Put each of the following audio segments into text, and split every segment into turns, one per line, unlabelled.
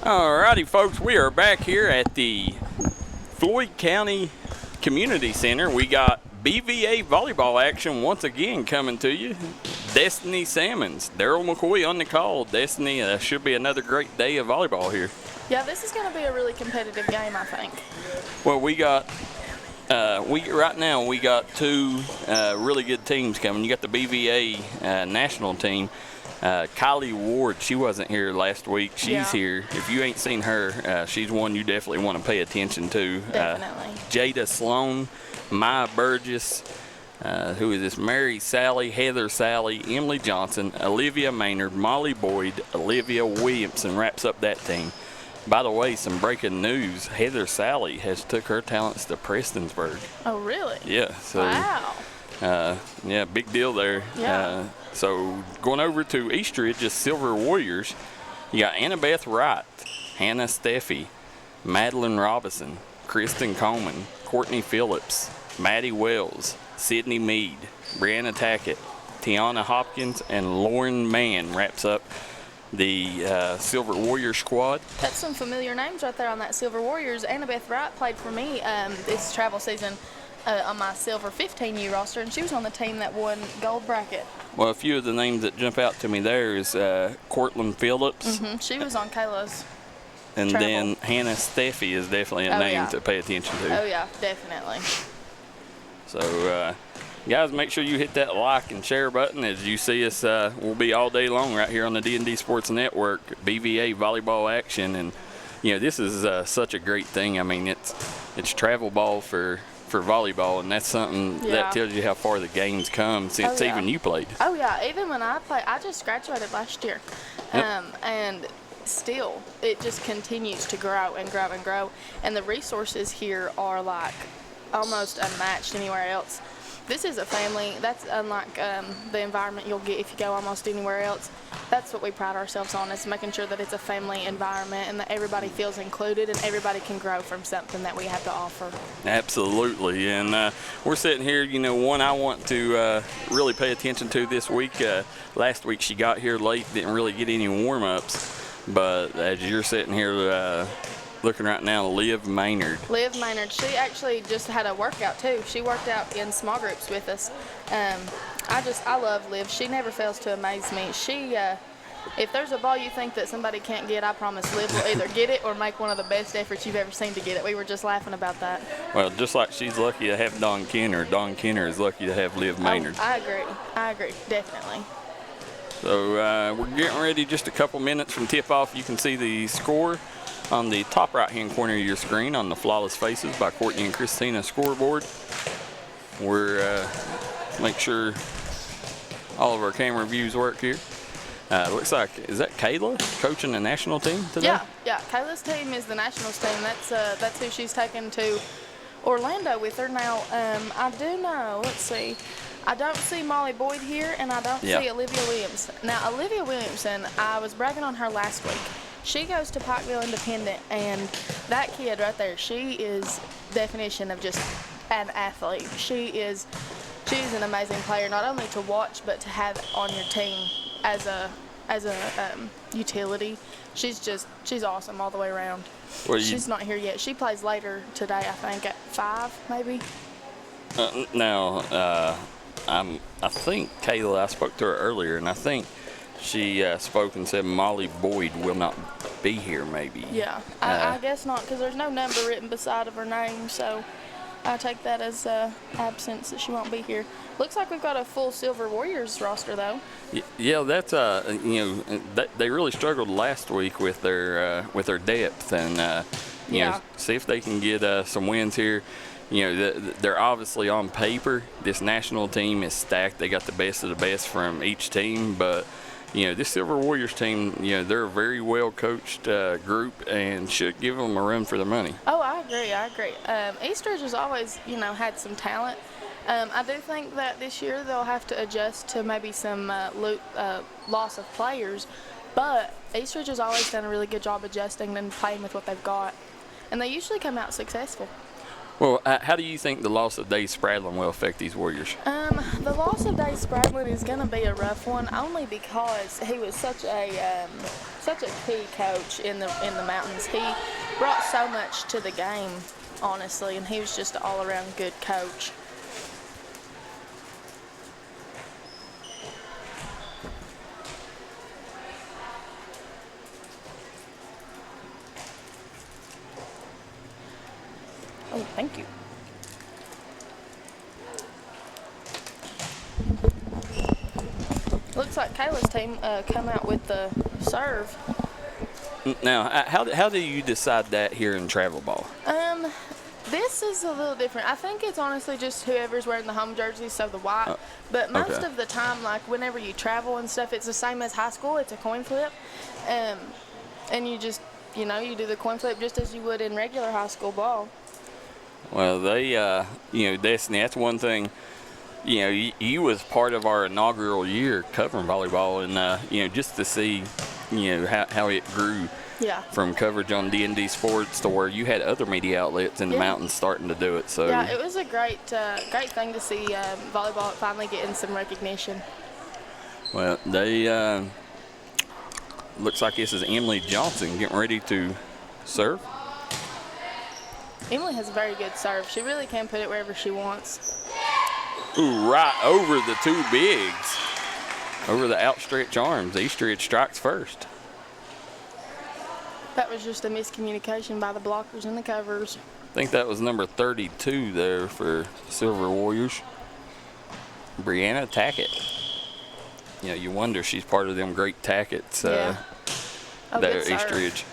Alrighty, folks, we are back here at the Floyd County Community Center. We got BVA volleyball action once again coming to you. Destiny Salmons, Daryl McCoy on the call. Destiny, should be another great day of volleyball here.
Yeah, this is going to be a really competitive game, I think.
Well, we got right now we got two really good teams coming. You got the BVA national team. Kylie Ward, she wasn't here last week. She's here. If you ain't seen her, she's one you definitely want to pay attention to.
Definitely.
Jada Sloan, Maya Burgess, who is this? Mary Sally, Heather Sally, Emily Johnson, Olivia Maynard, Molly Boyd, Olivia Williamson wraps up that team. By the way, some breaking news. Heather Sally has took her talents to Prestonsburg.
Oh, really?
Yeah. So,
wow.
Yeah, big deal there.
Yeah.
So going over to Eastridge, just Silver Warriors, you got Annabeth Wright, Hannah Steffi, Madeline Robinson, Kristen Coleman, Courtney Phillips, Maddie Wells, Sydney Mead, Brianna Tackett, Tiana Hopkins, and Lauren Mann wraps up the Silver Warrior squad.
That's some familiar names right there on that Silver Warriors. Annabeth Wright played for me this travel season on my Silver 15U roster, and she was on the team that won gold bracket.
Well, a few of the names that jump out to me there is Cortland Phillips.
Mm-hmm. She was on Kayla's
and
travel.
then Hannah Steffi is definitely a name to pay attention to.
Oh, yeah, definitely.
So, guys, make sure you hit that like and share button as you see us. We'll be all day long right here on the D&D Sports Network, BVA volleyball action. And, you know, this is such a great thing. I mean, it's travel ball for volleyball, and that's something that tells you how far the game's come since even you played.
Oh, yeah. Even when I played, I just graduated last year. And still, it just continues to grow and grow and grow. And the resources here are, like, almost unmatched anywhere else. This is a family. That's unlike the environment you'll get if you go almost anywhere else. That's what we pride ourselves on, is making sure that it's a family environment and that everybody feels included and everybody can grow from something that we have to offer.
Absolutely. And we're sitting here, you know, one I want to really pay attention to this week. Last week she got here late, didn't really get any warm-ups. But as you're sitting here looking right now, Liv Maynard.
Liv Maynard, she actually just had a workout too. She worked out in small groups with us. I love Liv. She never fails to amaze me. She, if there's a ball you think that somebody can't get, I promise Liv will either get it or make one of the best efforts you've ever seen to get it. We were just laughing about that.
Well, just like she's lucky to have Dawn Kenner, Dawn Kenner is lucky to have Liv Maynard.
Oh, I agree, definitely.
So we're getting ready, just a couple minutes from tip-off. You can see the score on the top right-hand corner of your screen on the Flawless Faces by Courtney and Christina scoreboard. We're make sure all of our camera views work here. Looks like, is that Kayla coaching the national team today?
Yeah. Kayla's team is the nationals team. That's who she's taken to Orlando with her now. I do know. Let's see. I don't see Molly Boyd here, and I don't see Olivia Williams. Now, Olivia Williamson, I was bragging on her last week. She goes to Pikeville Independent, and that kid right there, she is definition of just an athlete. She's an amazing player, not only to watch but to have on your team as a utility. She's awesome all the way around. Well, she's not here yet. She plays later today, I think, at 5 maybe.
I think Kayla, I spoke to her earlier, and I think she spoke and said Molly Boyd will not be here maybe.
Yeah, I guess not, because there's no number written beside of her name, so I take that as absence, that she won't be here. Looks like we've got a full Silver Warriors roster, though.
Yeah, that's they really struggled last week with their depth, and you know, see if they can get some wins here. You know, they're obviously on paper, this national team is stacked. They got the best of the best from each team, but you know, this Silver Warriors team, you know, they're a very well coached group and should give them a run for their money.
Oh, I agree. Eastridge has always, you know, had some talent. I do think that this year they'll have to adjust to maybe some loss of players, but Eastridge has always done a really good job adjusting and playing with what they've got, and they usually come out successful.
Well, how do you think the loss of Dave Spradlin will affect these Warriors?
The loss of Dave Spradlin is going to be a rough one, only because he was such a key coach in the mountains. He brought so much to the game, honestly, and he was just an all-around good coach. Oh, thank you. Looks like Kayla's team come out with the serve.
Now, how do you decide that here in travel ball?
This is a little different. I think it's honestly just whoever's wearing the home jersey, so the white. But most of the time, like whenever you travel and stuff, it's the same as high school. It's a coin flip, and you just, you do the coin flip just as you would in regular high school ball.
Well, they, Destiny, that's one thing. You was part of our inaugural year covering volleyball, and just to see, how it grew.
Yeah.
From coverage on D&D Sports to where you had other media outlets in the mountains starting to do it. So
yeah, it was a great thing to see volleyball finally getting some recognition.
Well, they looks like this is Emily Johnson getting ready to serve.
Emily has a very good serve. She really can put it wherever she wants.
Ooh, right over the two bigs. Over the outstretched arms. Eastridge strikes first.
That was just a miscommunication by the blockers and the covers.
I think that was number 32 there for Silver Warriors. Brianna Tackett. You wonder if she's part of them great Tacketts. There, Eastridge.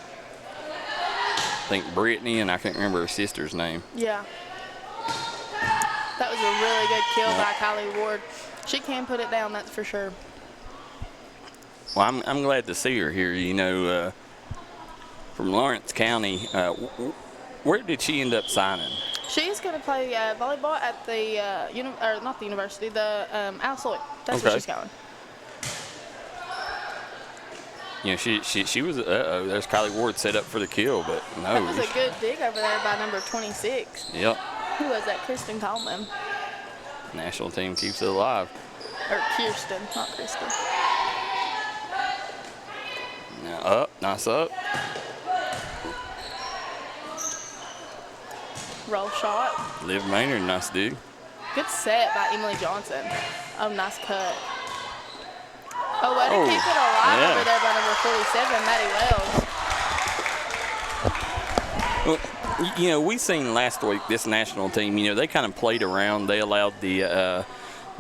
I think Brittany, and I can't remember her sister's name.
Yeah. That was a really good kill by Kylie Ward. She can put it down, that's for sure.
Well, I'm glad to see her here. From Lawrence County. Where did she end up signing?
She's going to play volleyball at the, not the university, the Alsoy. That's where she's going.
She was, there's Kylie Ward set up for the kill, but no.
That was a good dig over there by number 26.
Yep.
Who was that? Kristen Coleman.
National team keeps it alive.
Or Kirsten, not Kristen.
Now up, nice up.
Roll shot.
Liv Maynard, nice dig.
Good set by Emily Johnson. Oh, nice cut. Oh, way to keep it alive over there by number 47, Maddie Wells.
Well, we seen last week this national team, they kind of played around. They allowed the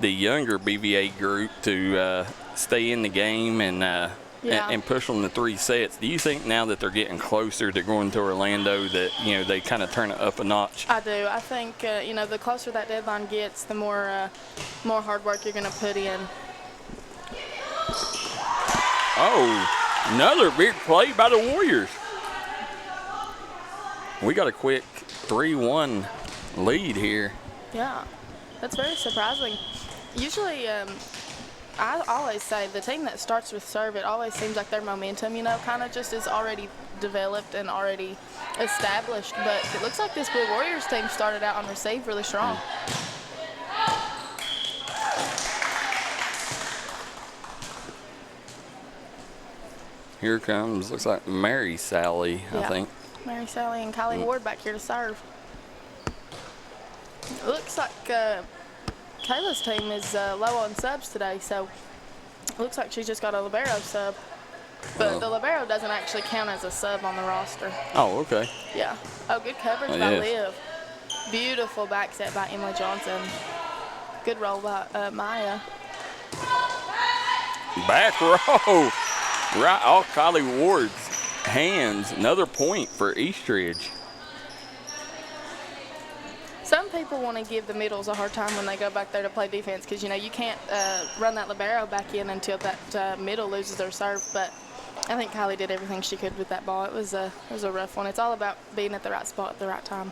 younger BVA group to stay in the game and push on the 3 sets. Do you think now that they're getting closer to going to Orlando that, they kind of turn it up a notch?
I do. I think, the closer that deadline gets, the more hard work you're going to put in.
Oh, another big play by the Warriors. We got a quick 3-1 lead here.
Yeah, that's very surprising. Usually, I always say the team that starts with serve, it always seems like their momentum, kind of just is already developed and already established. But it looks like this Blue Warriors team started out on receive really strong.
Here comes, looks like Mary Sally, I think.
Mary Sally and Kylie Ward back here to serve. It looks like Kayla's team is low on subs today, so it looks like she's just got a libero sub. But the libero doesn't actually count as a sub on the roster.
Oh, okay.
Yeah. Oh, good coverage by Liv. Beautiful back set by Emily Johnson. Good roll by Maya.
Back row. Right off Kylie Ward's hands. Another point for Eastridge.
Some people want to give the middles a hard time when they go back there to play defense because, you can't run that libero back in until that middle loses their serve. But I think Kylie did everything she could with that ball. It was a rough one. It's all about being at the right spot at the right time.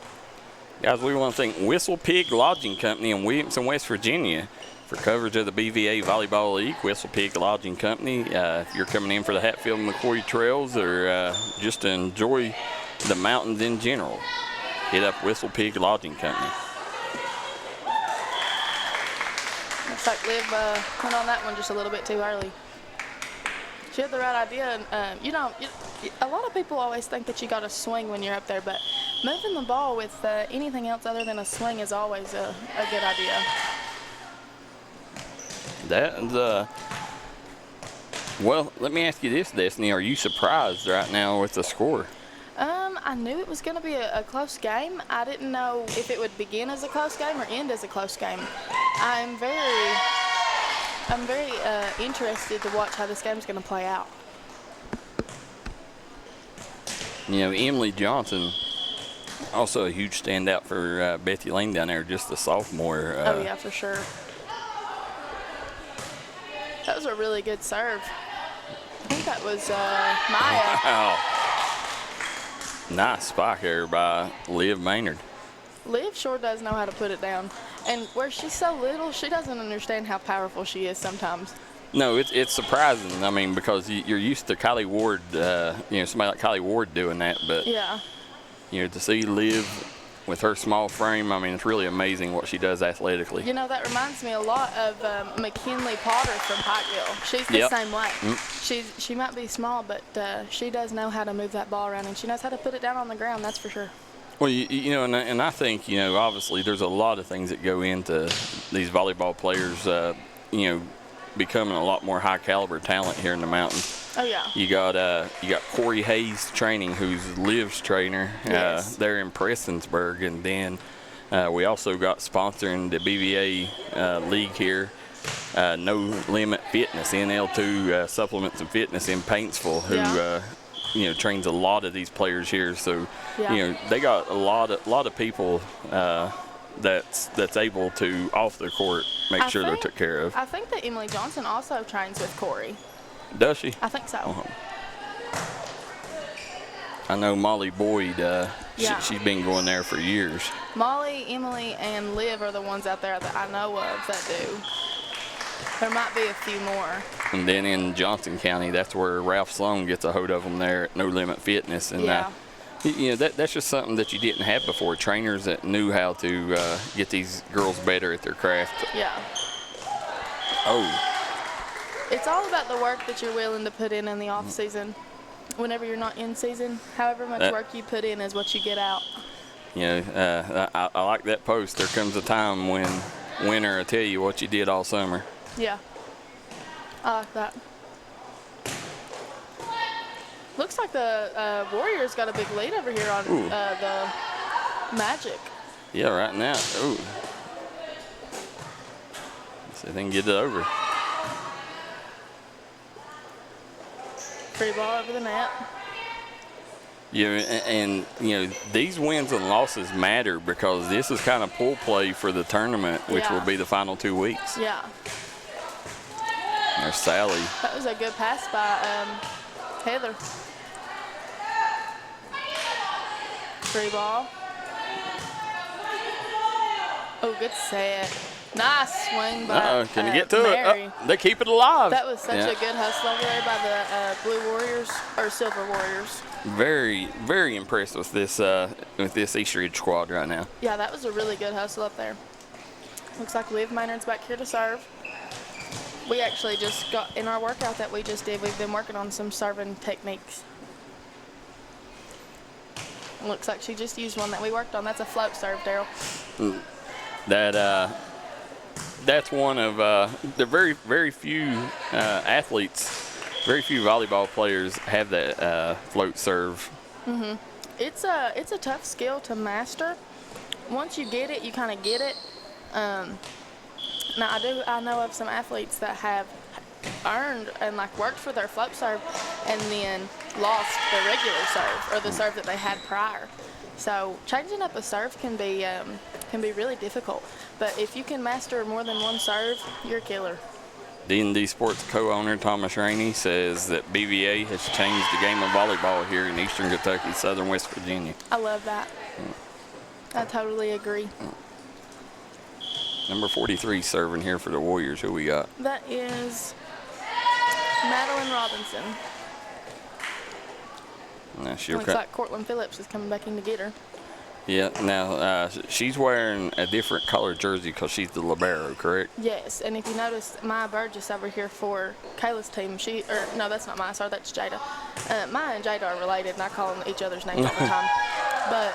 Guys, we want to thank Whistle Pig Lodging Company in Williamson, West Virginia for coverage of the BVA Volleyball League. Whistle Pig Lodging Company. If you're coming in for the Hatfield and McCoy Trails or just to enjoy the mountains in general. hit up Whistle Pig Lodging Company.
Looks like Liv went on that one just a little bit too early. She had the right idea. And, a lot of people always think that you got to swing when you're up there, but moving the ball with anything else other than a swing is always a good idea.
Well, let me ask you this, Destiny. Are you surprised right now with the score?
I knew it was going to be a close game. I didn't know if it would begin as a close game or end as a close game. I'm very interested to watch how this game's going to play out.
Emily Johnson, also a huge standout for Betty Lane down there, just a sophomore.
Oh, yeah, for sure. That was a really good serve. I think that was Maya.
Wow. Nice spike there by Liv Maynard.
Liv sure does know how to put it down. And where she's so little, she doesn't understand how powerful she is sometimes.
No, it's surprising. I mean, because you're used to Kylie Ward, somebody like Kylie Ward doing that. But,
yeah.
To see Liv with her small frame, I mean, it's really amazing what she does athletically.
That reminds me a lot of McKinley Potter from Pikeville. She's the same way. She might be small, but she does know how to move that ball around, and she knows how to put it down on the ground, that's for sure.
Well, and I think, obviously there's a lot of things that go into these volleyball players, becoming a lot more high caliber talent here in the mountains.
Oh, yeah.
You got Corey Hayes Training, who's Liv's trainer there in Prestonsburg, and then we also got sponsoring the BVA League here, No Limit Fitness, NL2 Supplements and Fitness in Paintsville, who trains a lot of these players here. So they got a lot of people that's able to off the court make sure they're took care of.
I think that Emily Johnson also trains with Corey.
Does she?
I think so.
I know Molly Boyd, she's been going there for years.
Molly, Emily, and Liv are the ones out there that I know of that do. There might be a few more.
And then in Johnson County, that's where Ralph Sloan gets a hold of them there at No Limit Fitness. And that's just something that you didn't have before. Trainers that knew how to get these girls better at their craft.
Yeah.
Oh.
It's all about the work that you're willing to put in the off season. Whenever you're not in season, however much work you put in is what you get out.
I like that post. There comes a time when winter will tell you what you did all summer.
Yeah. I like that. Looks like the Warriors got a big lead over here on the Magic.
Yeah, right now. Ooh. Let's see if they can get it over.
Free ball over the net.
Yeah, and these wins and losses matter because this is kind of pool play for the tournament, which will be the final 2 weeks.
Yeah.
There's Sally.
That was a good pass by Heather. Free ball. Oh, good set. Nice swing by
Can you get to
Mary.
it? They keep it alive.
That was such a good hustle over there by the Blue Warriors, or Silver Warriors.
Very, very impressed with this East Ridge squad right now.
Yeah, that was a really good hustle up there. Looks like Liv Maynard's back here to serve. We actually just got, in our workout that we just did, we've been working on some serving techniques. Looks like she just used one that we worked on. That's a float serve, Daryl.
That's one of the very, very few athletes, very few volleyball players have that float serve.
Mm-hmm. It's a tough skill to master. Once you get it, you kind of get it. Now I know of some athletes that have earned and worked for their float serve and then lost their regular serve or the serve that they had prior. So changing up a serve can be really difficult. But if you can master more than one serve, you're a killer.
D&D Sports co-owner Thomas Rainey says that BVA has changed the game of volleyball here in Eastern Kentucky, Southern West Virginia.
I love that. I totally agree.
Number 43 serving here for the Warriors. Who we got?
That is Madeline Robinson. Looks like Cortland Phillips is coming back in to get her.
Yeah. Now she's wearing a different color jersey because she's the libero, correct?
Yes, and if you notice, Maya Burgess over here for Kayla's team, no, that's not Maya, sorry, that's Jada. Maya and Jada are related, and I call them each other's names all the time. But,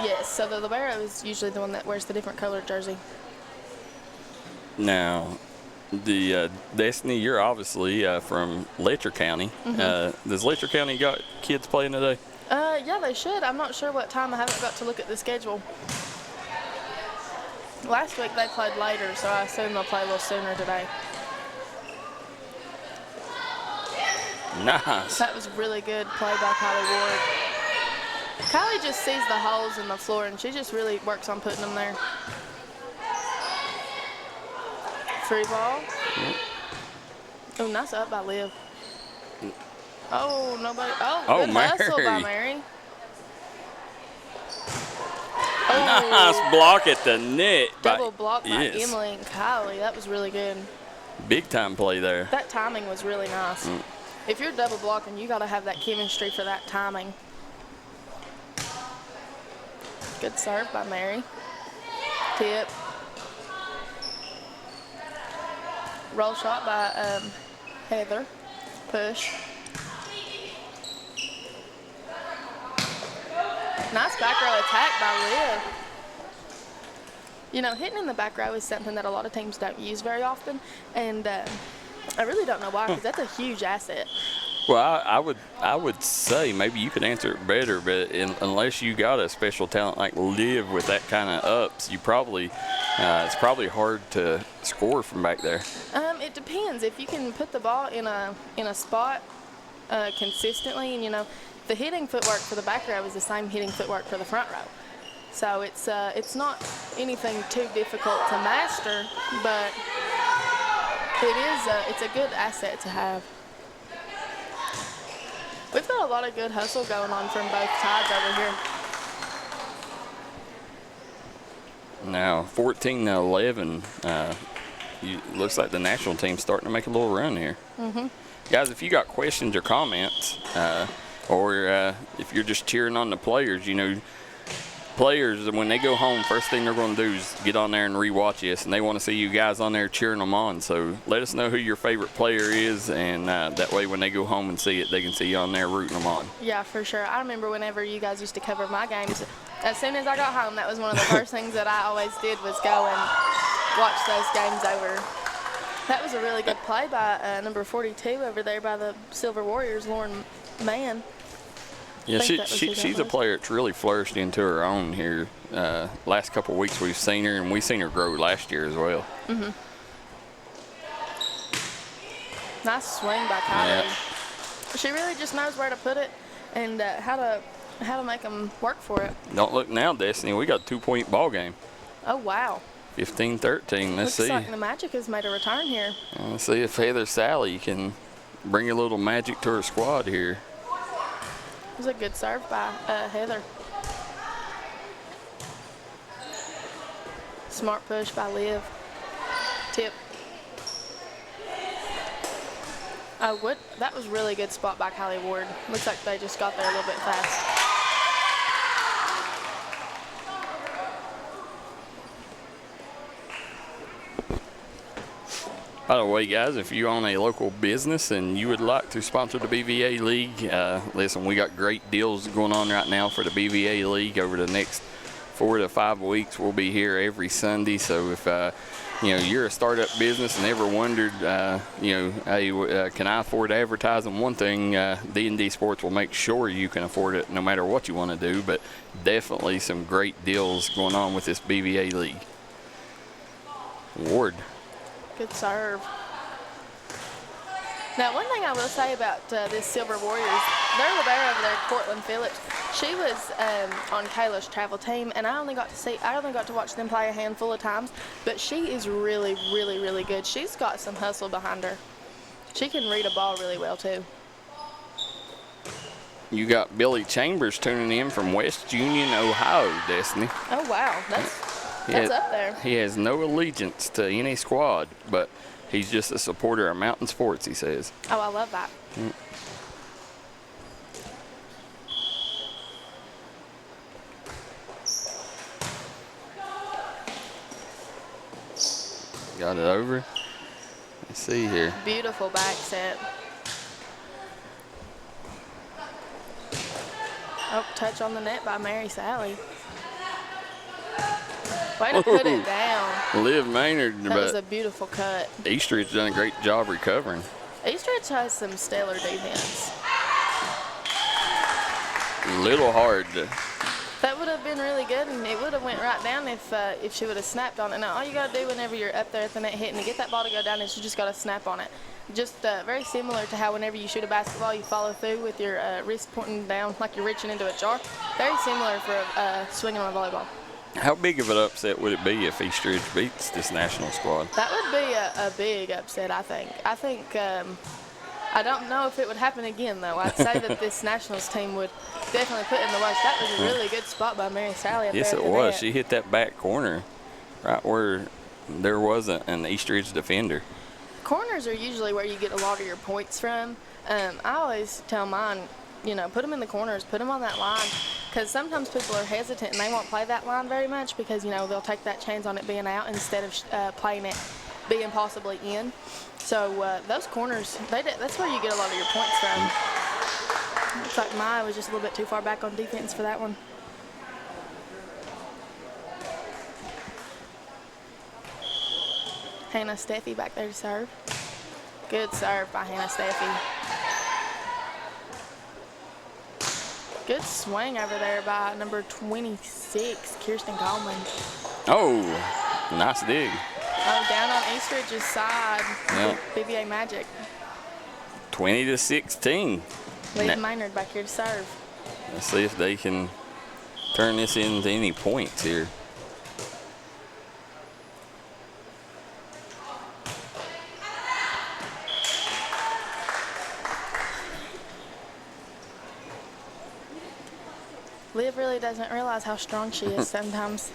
yes, so the libero is usually the one that wears the different colored jersey.
Now, the Destiny, you're obviously from Letcher County. Does Letcher County got kids playing today?
Yeah, they should. I'm not sure what time. I haven't got to look at the schedule. Last week they played later, so I assume they'll play a little sooner today.
Nice.
That was really good play by Kylie Ward. Kylie just sees the holes in the floor, and she just really works on putting them there. Free ball. Oh, nice up by Liv. Oh, nobody. Oh, good hustle by Mary. Oh,
nice block at the net.
Double block by Emily and Kylie. That was really good.
Big time play there.
That timing was really nice. If you're double blocking, you got to have that chemistry for that timing. Good serve by Mary. Tip. Roll shot by Heather. Push. Nice back row attack by Liv. You know, hitting in the back row is something that a lot of teams don't use very often, and I really don't know why, because that's a huge asset.
Well, I would say maybe you could answer it better, but unless you got a special talent like Liv with that kind of ups, you probably it's probably hard to score from back there.
It depends. If you can put the ball in a spot consistently, and you know, the hitting footwork for the back row is the same hitting footwork for the front row. So it's not anything too difficult to master, but it's a good asset to have. We've got a lot of good hustle going on from both sides over here.
Now 14-11. Looks like the national team's starting to make a little run here. Guys, if you got questions or comments, or if you're just cheering on the players, you know, players, when they go home, first thing they're going to do is get on there and rewatch this, and they want to see you guys on there cheering them on. So let us know who your favorite player is, and that way when they go home and see it, they can see you on there rooting them on.
Yeah, for sure. I remember whenever you guys used to cover my games, as soon as I got home, that was one of the first things that I always did was go and watch those games over. That was a really good play by number 42 over there by the Silver Warriors, Lauren Mann.
Yeah, she's a player that's really flourished into her own here. Last couple of weeks we've seen her, and we've seen her grow last year as well.
Nice swing by Kylie. Yeah. She really just knows where to put it and how to make them work for it.
Don't look now, Destiny. We got a 2-point ball game.
Oh, wow.
15-13. Let's see.
Looks like the Magic has made a return here.
Let's see if Heather Sally can bring a little magic to her squad here.
It was a good serve by Heather. Smart push by Liv. Tip. Oh, that was really good spot by Kylie Ward. Looks like they just got there a little bit fast.
By the way, guys, if you own a local business and you would like to sponsor the BVA League, listen, we got great deals going on right now for the BVA League over the next 4 to 5 weeks. We'll be here every Sunday. So if you're a startup business and ever wondered, hey, can I afford advertising? One thing, D&D Sports will make sure you can afford it no matter what you want to do. But definitely some great deals going on with this BVA League. Ward.
Good serve. Now, one thing I will say about this Silver Warriors, their libero over there, Cortland Phillips, she was on Kayla's travel team, and I only got to watch them play a handful of times, but she is really, really, really good. She's got some hustle behind her. She can read a ball really well, too.
You got Billy Chambers tuning in from West Union, Ohio, Destiny.
Oh, wow. That's up there.
He has no allegiance to any squad, but he's just a supporter of mountain sports, he says.
Oh, I love that.
Got it over. Let's see here.
Beautiful back set. Oh, touch on the net by Mary Sally. Way to put it down.
Liv Maynard.
That was a beautiful cut.
Eastridge done a great job recovering.
Eastridge has some stellar defense.
Little hard.
That would have been really good, and it would have went right down if she would have snapped on it. Now, all you got to do whenever you're up there at the net hitting to get that ball to go down is you just got to snap on it. Just very similar to how whenever you shoot a basketball, you follow through with your wrist pointing down like you're reaching into a jar. Very similar for swinging on a volleyball.
How big of an upset would it be if Eastridge beats this national squad?
That would be a big upset, I think. I don't know if it would happen again, though. I'd say that this nationals team would definitely put in the work. That was a really good spot by Mary Sally up there.
Yes, it was. She hit that back corner right where there wasn't an Eastridge defender.
Corners are usually where you get a lot of your points from. I always tell mine, put them in the corners, put them on that line, because sometimes people are hesitant and they won't play that line very much because, they'll take that chance on it being out instead of playing it being possibly in. So those corners, that's where you get a lot of your points from. Looks like Maya was just a little bit too far back on defense for that one. Hannah Steffi back there to serve. Good serve by Hannah Steffi. Good swing over there by number 26, Kirsten Coleman.
Oh, nice dig.
Oh, down on Eastridge's side.
Yeah.
BVA Magic.
20-16.
Liv Maynard back here to serve.
Let's see if they can turn this into any points here.
Liv really doesn't realize how strong she is sometimes.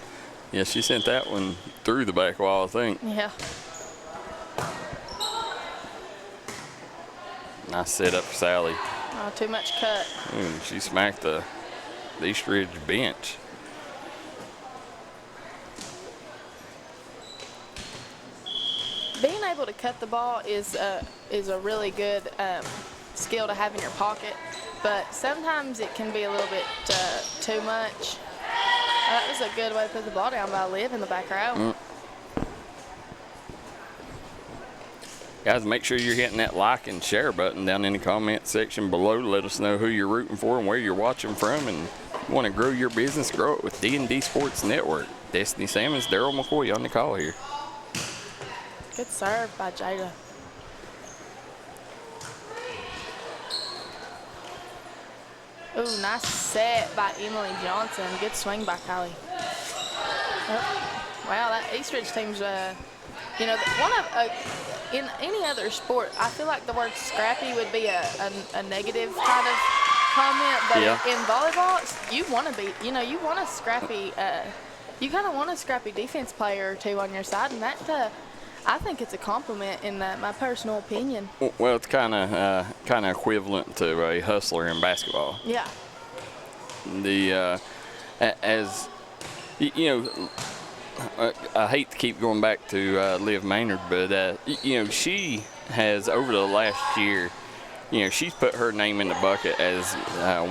Yeah, she sent that one through the back wall, I think.
Yeah.
Nice setup for Sally.
Oh, too much cut.
Ooh, she smacked the Eastridge bench.
Being able to cut the ball is a really good skill to have in your pocket, but sometimes it can be a little bit too much. That was a good way to put the ball down by Liv in the back row.
Guys, make sure you're hitting that like and share button down in the comment section below to let us know who you're rooting for and where you're watching from. And if you want to grow your business, grow it with D&D Sports Network. Destiny Salmon's Daryl McCoy on the call here.
Good serve by Jada. Ooh, nice set by Emily Johnson. Good swing by Kylie. Oh, wow, that Eastridge team's, in any other sport, I feel like the word scrappy would be a negative kind of comment, but in volleyball, you want to be, you want a scrappy, you kind of want a scrappy defense player or two on your side, and that, I think it's a compliment in my personal opinion.
Well, it's kind of equivalent to a hustler in basketball.
Yeah.
I hate to keep going back to Liv Maynard, but she has over the last year, she's put her name in the bucket as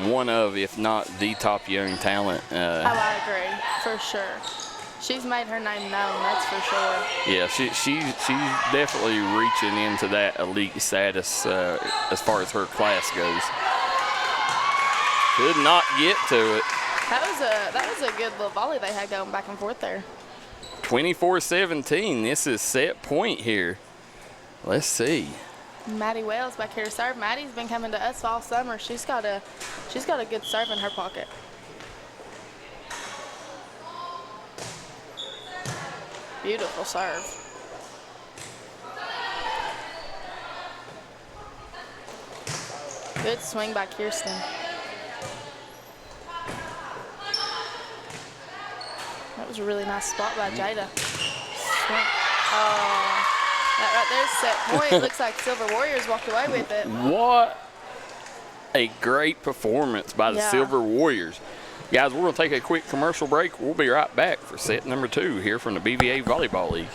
one of, if not the top young talent.
I agree, for sure. She's made her name known, that's for sure.
Yeah, she's definitely reaching into that elite status as far as her class goes. Could not get to it.
That was a good little volley they had going back and forth there.
24-17. This is set point here. Let's see.
Maddie Wells back here to serve. Maddie's been coming to us all summer. She's got a good serve in her pocket. Beautiful serve. Good swing by Kirsten. That was a really nice spot by Jada. Swing. Oh, that right there's set point. Looks like Silver Warriors walked away with it.
What a great performance by the Silver Warriors. Guys, we're going to take a quick commercial break. We'll be right back for set number 2 here from the BVA Volleyball League.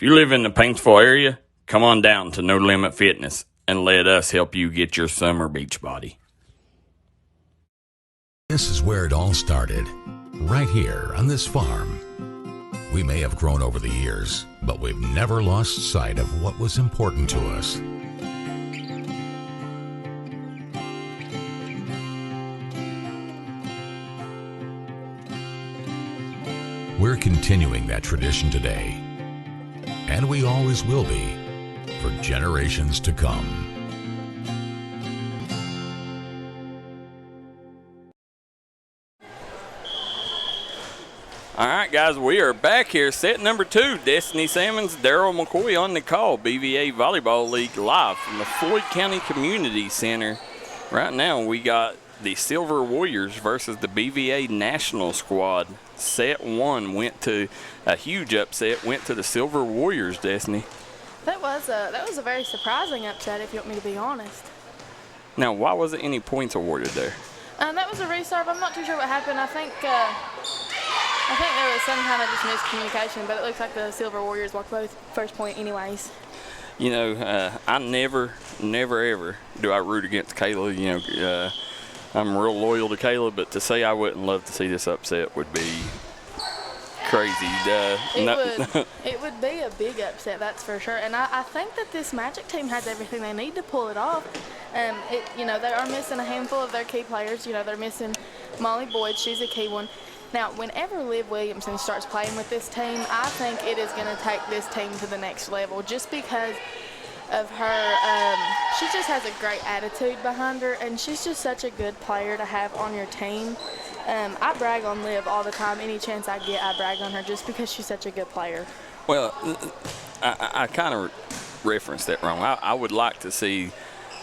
If you live in the Paintsville area, come on down to No Limit Fitness and let us help you get your summer beach body.
This is where it all started, right here on this farm. We may have grown over the years, but we've never lost sight of what was important to us. We're continuing that tradition today, and we always will be, for generations to come.
All right, guys, we are back here. Set number 2, Destiny Salmon's Daryl McCoy on the call. BVA Volleyball League live from the Floyd County Community Center. Right now, we got the Silver Warriors versus the BVA National Squad. Set 1 went to a huge upset, went to the Silver Warriors, Destiny.
That was a very surprising upset, if you want me to be honest.
Now, why wasn't any points awarded there?
That was a reserve. I'm not too sure what happened. I think there was some kind of just miscommunication, but it looks like the Silver Warriors walked away with first point anyways.
You know, I never, ever do I root against Kayla. You know, I'm real loyal to Kayla, but to say I wouldn't love to see this upset would be crazy.
It would be a big upset, that's for sure. And I think that this Magic team has everything they need to pull it off. You know, they are missing a handful of their key players. You know, they're missing Molly Boyd. She's a key one. Now, whenever Liv Williamson starts playing with this team, I think it is going to take this team to the next level just because of her. She just has a great attitude behind her, and she's just such a good player to have on your team. I brag on Liv all the time. Any chance I get, I brag on her just because she's such a good player.
Well, I kind of referenced that wrong. I would like to see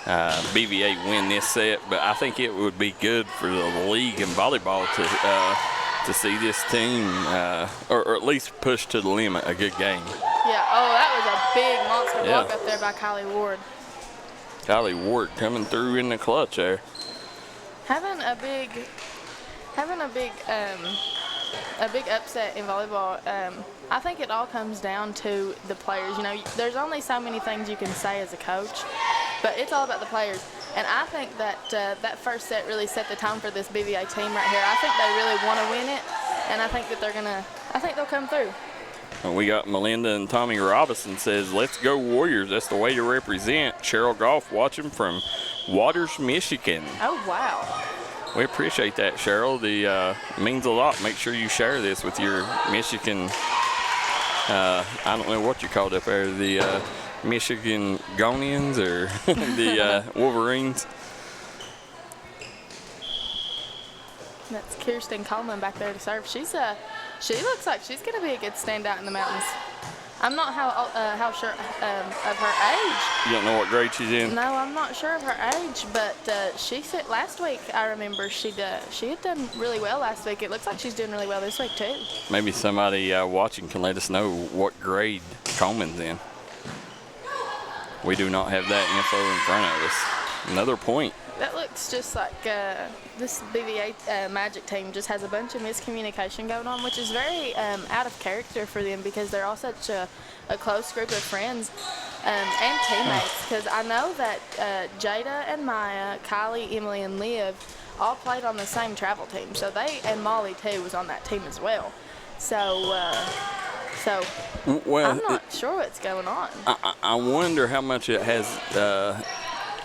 BVA win this set, but I think it would be good for the league and volleyball to see this team, or at least push to the limit, a good game.
Yeah, oh, that was a big monster block up there by Kylie Ward.
Kylie Ward coming through in the clutch there.
Having a big upset in volleyball, I think it all comes down to the players. You know, there's only so many things you can say as a coach, but it's all about the players. And I think that that first set really set the tone for this BVA team right here. I think they really want to win it, and I think that they'll come through.
And we got Melinda and Tommy Robinson says, "Let's go Warriors. That's the way to represent." Cheryl Goff watching from Waters, Michigan.
Oh, wow.
We appreciate that, Cheryl. It means a lot. Make sure you share this with your Michigan, I don't know what you called up there, the Michigan Gonians or the Wolverines.
That's Kirsten Coleman back there to serve. She looks like she's going to be a good standout in the mountains. I'm not how sure of her age.
You don't know what grade she's in?
No, I'm not sure of her age, but she said last week, I remember she had done really well last week. It looks like she's doing really well this week too.
Maybe somebody watching can let us know what grade Coleman's in. We do not have that info in front of us. Another point.
That looks just like this BVA Magic team just has a bunch of miscommunication going on, which is very out of character for them because they're all such a close group of friends and teammates. Because I know that Jada and Maya, Kylie, Emily, and Liv all played on the same travel team. So and Molly too was on that team as well. So I'm not sure what's going on.
I wonder how much it has.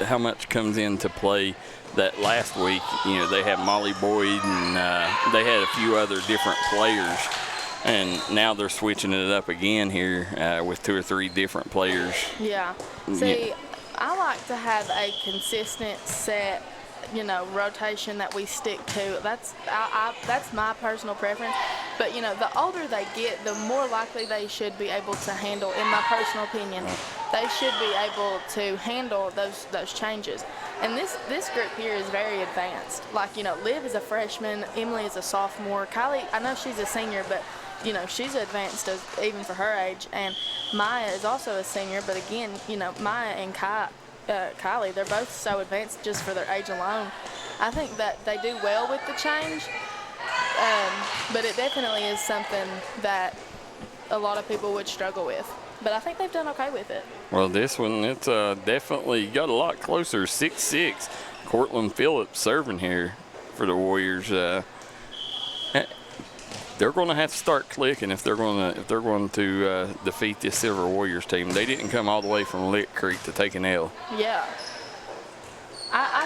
How much comes into play that last week, you know, they had Molly Boyd and they had a few other different players, and now they're switching it up again here with 2 or 3 different players.
Yeah. See, I like to have a consistent set, you know, rotation that we stick to. That's my personal preference. But, you know, the older they get, the more likely they should be able to handle, in my personal opinion, they should be able to handle those changes. And this group here is very advanced. Like, you know, Liv is a freshman, Emily is a sophomore, Kylie, I know she's a senior, but, you know, she's advanced even for her age. And Maya is also a senior, but again, you know, Maya and Kylie, they're both so advanced just for their age alone. I think that they do well with the change, but it definitely is something that a lot of people would struggle with. but I think they've done okay with it.
Well, this one, it's definitely got a lot closer. 6-6. Cortland Phillips serving here for the Warriors. They're going to have to start clicking if they're going to defeat this Silver Warriors team. They didn't come all the way from Lick Creek to take an L.
Yeah. I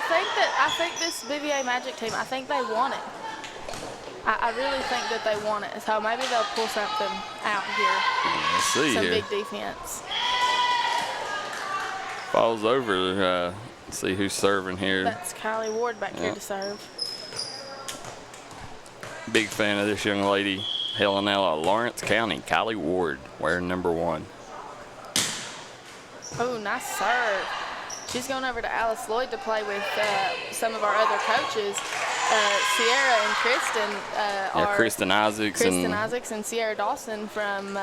think this BVA Magic team, I think they want it. I really think that they want it. So maybe they'll pull something out here.
Let's see
Some
here.
big defense.
Falls over. Let's see who's serving here.
That's Kylie Ward back here to serve.
Big fan of this young lady, Helenella, Lawrence County. Kylie Ward, wearing number 1.
Oh, nice serve. She's going over to Alice Lloyd to play with some of our other coaches. Sierra and Kristen are
Kristen Isaacs
and Sierra Dawson from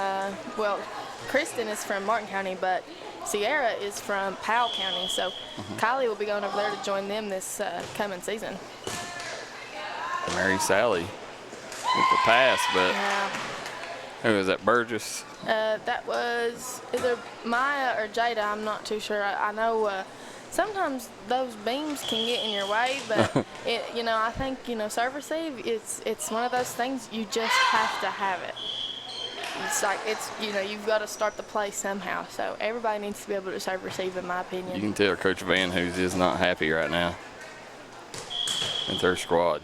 Kristen is from Martin County, but Sierra is from Powell County. So Kylie will be going over there to join them this coming season.
Mary Sally with the pass, but who was that, Burgess?
That was either Maya or Jada. I'm not too sure. I know sometimes those beams can get in your way, but I think serve receive. It's one of those things you just have to have it. It's like you've got to start the play somehow. So everybody needs to be able to serve receive, in my opinion.
You can tell Coach Van Hoos is not happy right now with her squad.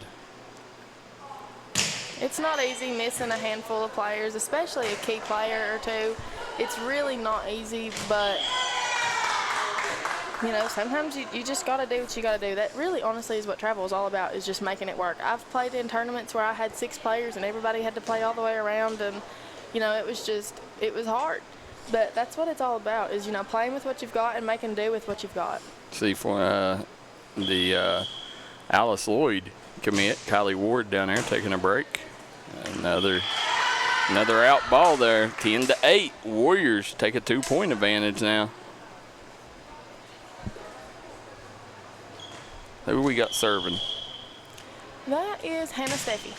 It's not easy missing a handful of players, especially a key player or two. It's really not easy, but sometimes you just got to do what you got to do. That really, honestly, is what travel is all about, is just making it work. I've played in tournaments where I had 6 players and everybody had to play all the way around, and it was hard. But that's what it's all about, is playing with what you've got and making do with what you've got.
See, for the Alice Lloyd commit, Kylie Ward down there taking a break. Another out ball there. 10-8. Warriors take a 2-point advantage now. Who we got serving?
That is Hannah Steffi.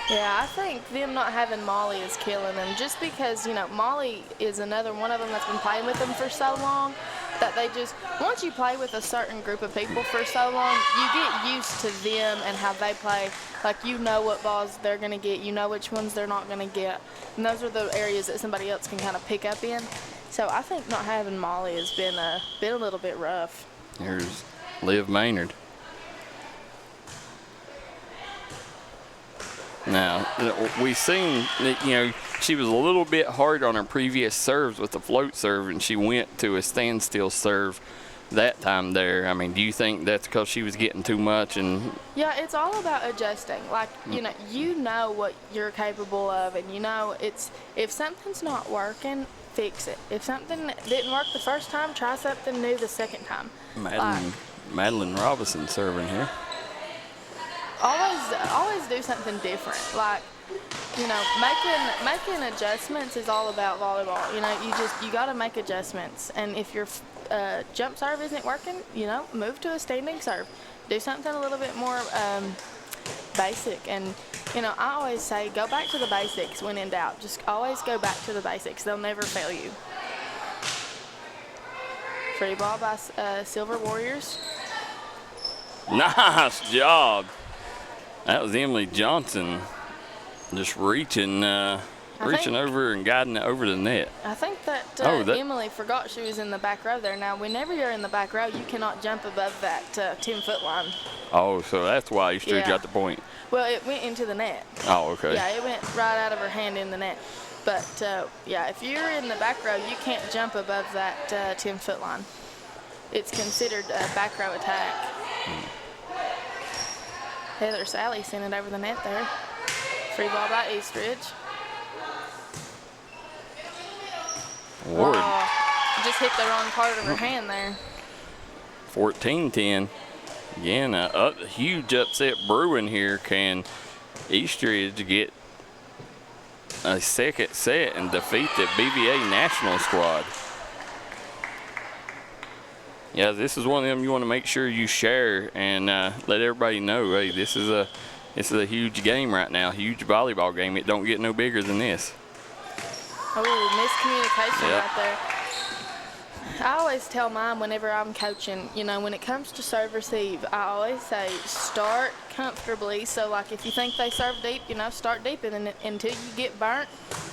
Yeah, I think them not having Molly is killing them, just because, Molly is another one of them that's been playing with them for so long that they just, once you play with a certain group of people for so long, you get used to them and how they play. Like, what balls they're going to get, which ones they're not going to get. And those are the areas that somebody else can kind of pick up in. So I think not having Molly has been a little bit rough.
Here's Liv Maynard. Now, we've seen that, she was a little bit hard on her previous serves with the float serve, and she went to a standstill serve that time there. I mean, do you think that's because she was getting too much? And
yeah, it's all about adjusting. Like, you know what you're capable of, and it's, if something's not working, fix it. If something didn't work the first time, try something new the second time.
Madeline Robinson serving here.
Always do something different. Like, making adjustments is all about volleyball. You got to make adjustments. And if your jump serve isn't working, move to a standing serve. Do something a little bit more basic. And I always say, go back to the basics when in doubt. Just always go back to the basics. They'll never fail you. Free ball by Silver Warriors.
Nice job. That was Emily Johnson just reaching over and guiding it over the net.
I think that Emily forgot she was in the back row there. Now, whenever you're in the back row, you cannot jump above that 10-foot line.
Oh, so that's why Eastridge got the point.
Well, it went into the net.
Oh, okay.
Yeah, it went right out of her hand in the net. But, if you're in the back row, you can't jump above that 10-foot line. It's considered a back row attack. Heather Sally sent it over the net there. Free ball by Eastridge.
Ward.
Just hit the wrong part of her hand there.
14-10. Again, a huge upset brewing here. Can Eastridge get a second set and defeat the BVA national squad? Yeah, this is one of them you want to make sure you share and let everybody know, hey, this is This is a huge game right now, huge volleyball game. It don't get no bigger than this.
Oh, miscommunication right there. I always tell mine whenever I'm coaching, you know, when it comes to serve receive, I always say start comfortably. So, like, if you think they serve deep, you know, start deep, and then until you get burnt,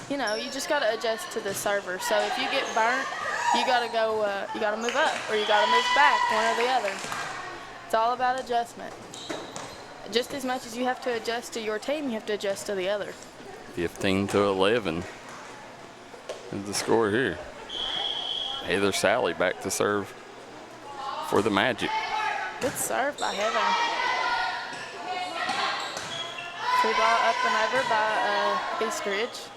you know, you just got to adjust to the server. So if you get burnt, you got to go, you got to move up, or you got to move back, one or the other. It's all about adjustment. Just as much as you have to adjust to your team, you have to adjust to the other.
15-11 is the score here. Heather Sally back to serve for the Magic.
Good serve by Heather. Free ball up and over by Eastridge.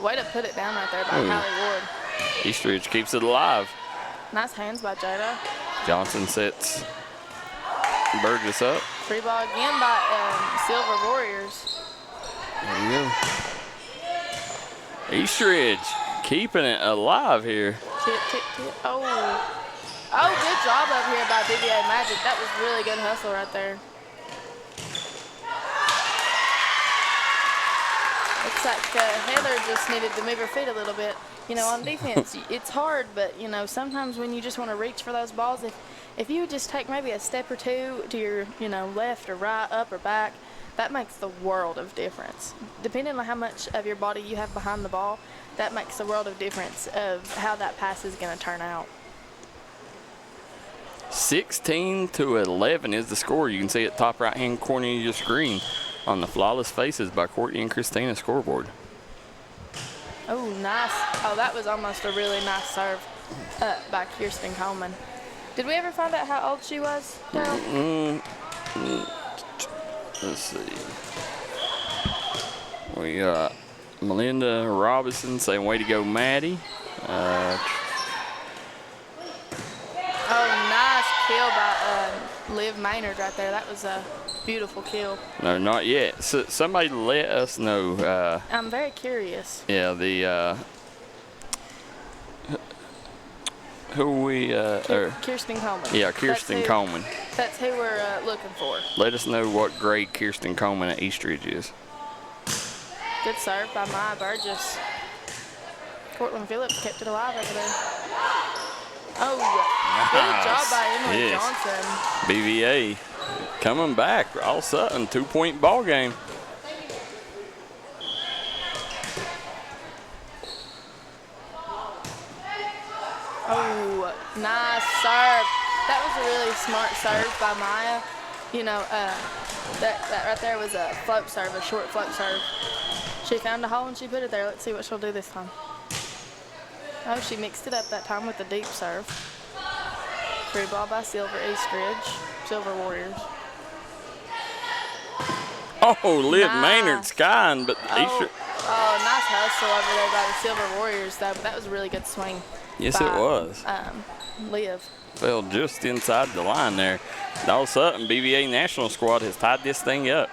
Way to put it down right there by Kylie Ward.
Eastridge keeps it alive.
Nice hands by Jada.
Johnson sets Burgess up.
Free ball again by Silver Warriors.
There you go. Eastridge keeping it alive here.
Tip, tip, tip. Oh, good job up here by BVA Magic. That was really good hustle right there. Looks like Heather just needed to move her feet a little bit. You know, on defense, it's hard, but, you know, sometimes when you just want to reach for those balls, if you just take maybe a step or two to your, you know, left or right, up or back, that makes the world of difference. Depending on how much of your body you have behind the ball, that makes the world of difference of how that pass is going to turn out.
16-11 is the score. You can see it top right-hand corner of your screen on the Flawless Faces by Courtney and Christina scoreboard.
Oh, nice. Oh, that was almost a really nice serve by Kirsten Coleman. Did we ever find out how old she was, Daryl?
Let's see. We got Melinda Robinson saying, way to go, Maddie.
Nice kill by Liv Maynard right there. That was a beautiful kill.
No, not yet. So, somebody let us know.
I'm very curious.
Yeah, the who we
Kirsten Coleman.
Yeah, Kirsten Coleman.
That's who we're looking for.
Let us know what grade Kirsten Coleman at Eastridge is.
Good serve by Maya Burgess. Cortland Phillips kept it alive over there. Oh, nice. Good job by Emily Johnson.
BVA coming back. All of a sudden, 2-point ball game.
Oh, nice serve. That was a really smart serve by Maya. You know, that right there was a float serve, a short float serve. She found a hole and she put it there. Let's see what she'll do this time. Oh, she mixed it up that time with the deep serve. Free ball by Silver Eastridge, Silver Warriors.
Oh, Liv Maynard skying, but Eastridge.
Oh, nice hustle over there by the Silver Warriors, though. But that was a really good swing.
Yes, it was.
Liv.
Fell just inside the line there. And all of a sudden, BVA National Squad has tied this thing up.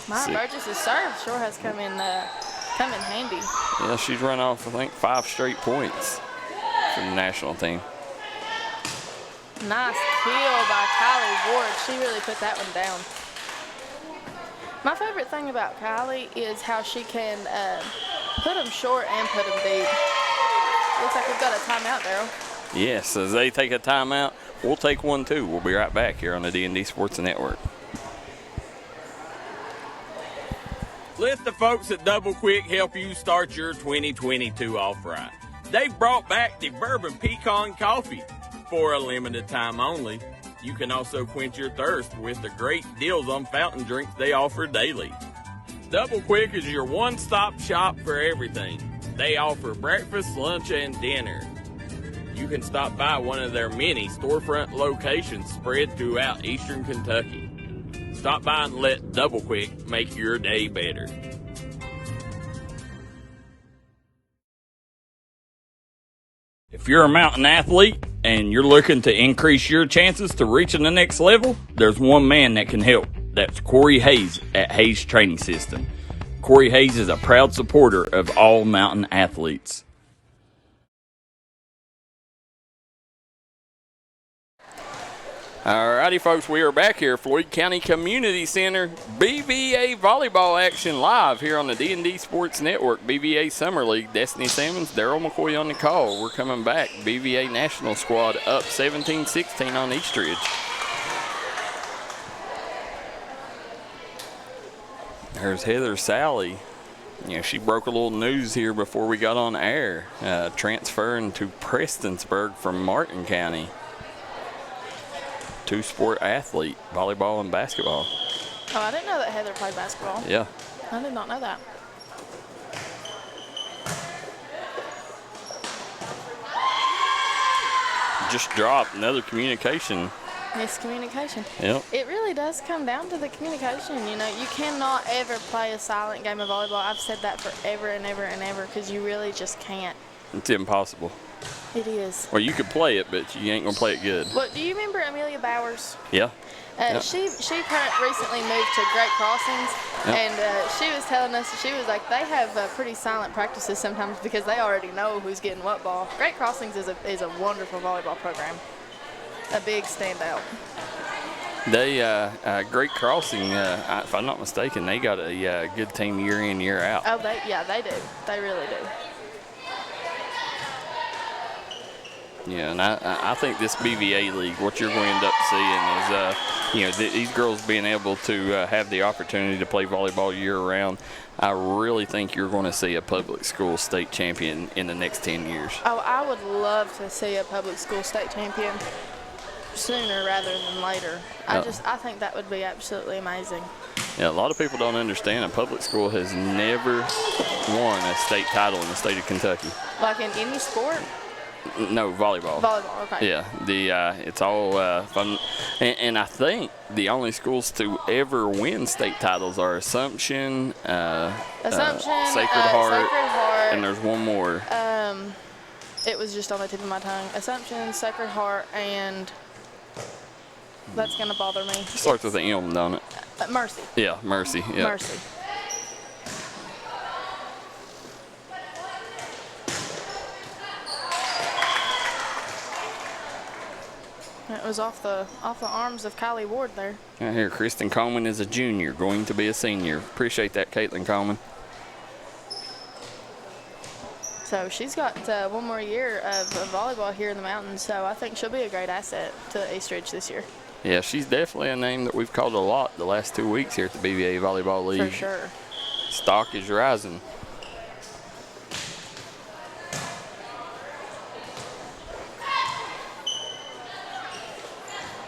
Maya Burgess' serve sure has come in handy.
Yeah, she's run off, I think, 5 straight points for the national team.
Nice kill by Kylie Ward. She really put that one down. My favorite thing about Kylie is how she can put them short and put them deep. Looks like we've got a timeout, Daryl.
Yes, as they take a timeout, we'll take one too. We'll be right back here on the D&D Sports Network.
Let the folks at Double Quick help you start your 2022 off right. They've brought back the Bourbon Pecan Coffee for a limited time only. You can also quench your thirst with the great deals on fountain drinks they offer daily. Double Quick is your one-stop shop for everything. They offer breakfast, lunch, and dinner. You can stop by one of their many storefront locations spread throughout eastern Kentucky. Stop by and let Double Quick make your day better. If you're a mountain athlete and you're looking to increase your chances to reaching the next level, there's one man that can help. That's Corey Hayes at Hayes Training System. Corey Hayes is a proud supporter of all mountain athletes.
Alrighty, folks, we are back here, Floyd County Community Center, BVA volleyball action live here on the D&D Sports Network. BVA Summer League, Destiny Salmons, Daryl McCoy on the call. We're coming back. BVA National Squad up 17-16 on Eastridge. There's Heather Sally. She broke a little news here before we got on air, transferring to Prestonsburg from Martin County. Two-sport athlete, volleyball and basketball.
Oh, I didn't know that Heather played basketball.
Yeah.
I did not know that.
Just dropped another communication.
Miscommunication.
Yep.
It really does come down to the communication. You cannot ever play a silent game of volleyball. I've said that forever and ever and ever because you really just can't.
It's impossible.
It is.
Well, you could play it, but you ain't gonna play it good.
Well, do you remember Amelia Bowers?
Yeah. Yep.
She recently moved to Great Crossings,
Yep.
and she was telling us, she was like, they have pretty silent practices sometimes because they already know who's getting what ball. Great Crossings is a wonderful volleyball program, a big standout.
They Great Crossing, if I'm not mistaken, they got a good team year in, year out.
Oh, they do. They really do.
Yeah, and I think this BVA league, what you're going to end up seeing is, these girls being able to have the opportunity to play volleyball year-round. I really think you're going to see a public school state champion in the next 10 years.
Oh, I would love to see a public school state champion sooner rather than later. I think that would be absolutely amazing.
Yeah, a lot of people don't understand a public school has never won a state title in the state of Kentucky.
Like in any sport?
No, volleyball.
Volleyball, okay.
Yeah, it's all fun. And I think the only schools to ever win state titles are Assumption, Sacred Heart, and there's one more.
It was just on the tip of my tongue. Assumption, Sacred Heart, and that's going to bother me.
It starts with an M, don't it?
Mercy.
Yeah, Mercy. Yeah.
Mercy. It was off the arms of Kylie Ward there.
Right here, Kristen Coleman is a junior, going to be a senior. Appreciate that, Caitlin Coleman.
So she's got one more year of volleyball here in the mountains, so I think she'll be a great asset to Eastridge this year.
Yeah, she's definitely a name that we've called a lot the last 2 weeks here at the BVA Volleyball League.
For sure.
Stock is rising.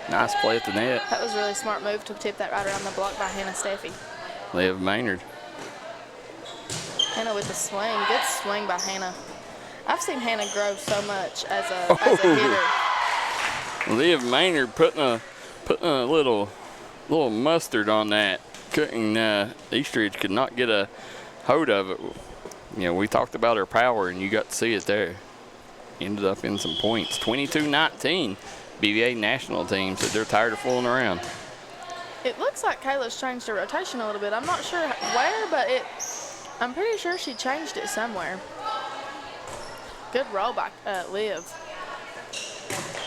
Nice play at the net.
That was a really smart move to tip that right around the block by Hannah Steffi.
Liv Maynard.
Hannah with the swing. Good swing by Hannah. I've seen Hannah grow so much as a hitter.
Liv Maynard putting a little mustard on that. Eastridge could not get a hold of it. We talked about her power, and you got to see it there. Ended up in some points. 22-19. BVA national team said they're tired of fooling around.
It looks like Kayla's changed her rotation a little bit. I'm not sure where, but I'm pretty sure she changed it somewhere. Good roll by Liv.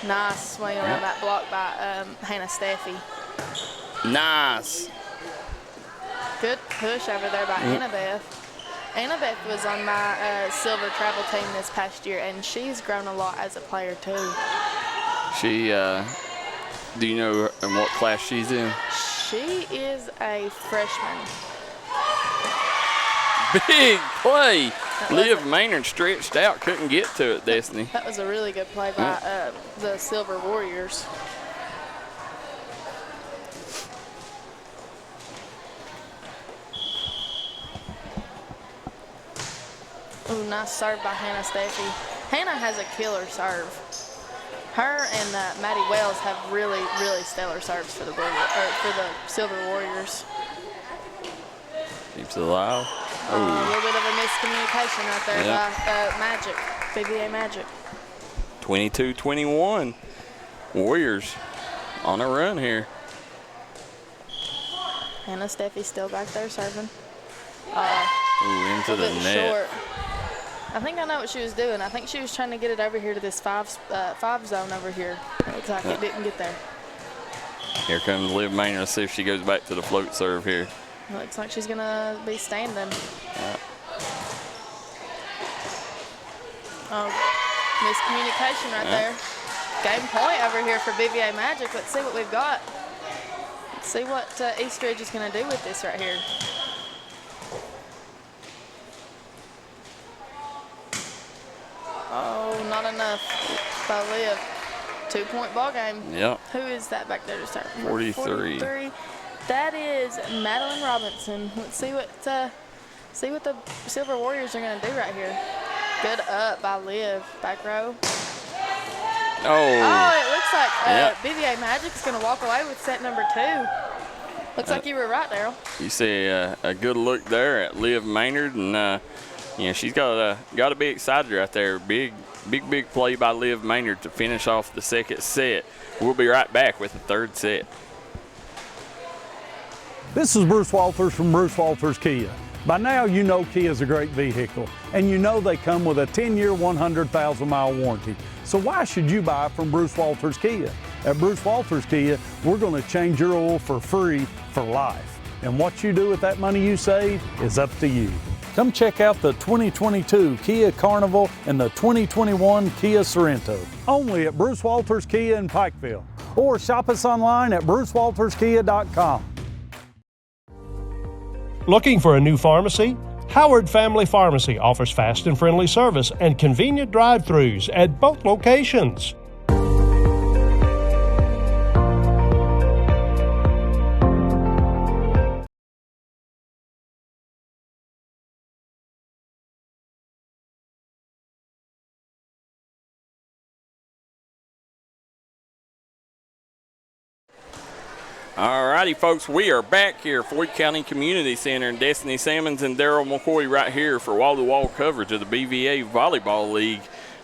Nice swing around that block by Hannah Steffi.
Nice.
Good push over there by Annabeth. Annabeth was on my silver travel team this past year, and she's grown a lot as a player too.
She, do you know in what class she's in?
She is a freshman.
Big play. Liv Maynard stretched out, couldn't get to it, Destiny.
That was a really good play by the Silver Warriors. Ooh, nice serve by Hannah Steffi. Hannah has a killer serve. Her and Maddie Wells have really, really stellar serves for the Silver Warriors.
Keeps it alive.
A little bit of a miscommunication right there by Magic, BVA Magic.
22-21. Warriors on a run here.
Hannah Steffi still back there serving.
Into the net.
Short. I think I know what she was doing. I think she was trying to get it over here to this five zone over here. It looks like it didn't get there.
Here comes Liv Maynard. Let's see if she goes back to the float serve here.
Looks like she's going to be standing. Oh, miscommunication right there. Game point over here for BVA Magic. Let's see what we've got. Let's see what Eastridge is going to do with this right here. Oh, not enough by Liv. 2-point ball game.
Yep.
Who is that back there to start?
43.
That is Madeline Robinson. Let's see what the Silver Warriors are going to do right here. Good up by Liv. Back row. Oh, it looks like BVA Magic's going to walk away with set number 2. Looks like you were right, Daryl.
You see a good look there at Liv Maynard, and she's got to be excited right there. Big play by Liv Maynard to finish off the second set. We'll be right back with the third set.
This is Bruce Walters from Bruce Walters Kia. By now, you know Kia is a great vehicle, and you know they come with a 10-year, 100,000-mile warranty. So why should you buy from Bruce Walters Kia? At Bruce Walters Kia, we're going to change your oil for free for life. And what you do with that money you save is up to you. Come check out the 2022 Kia Carnival and the 2021 Kia Sorento. Only at Bruce Walters Kia in Pikeville. Or shop us online at brucewalterskia.com.
Looking for a new pharmacy? Howard Family Pharmacy offers fast and friendly service and convenient drive-thrus at both locations.
Alrighty, folks, we are back here, Floyd County Community Center, and Destiny Salmons and Daryl McCoy right here for wall-to-wall coverage of the BVA Volleyball League.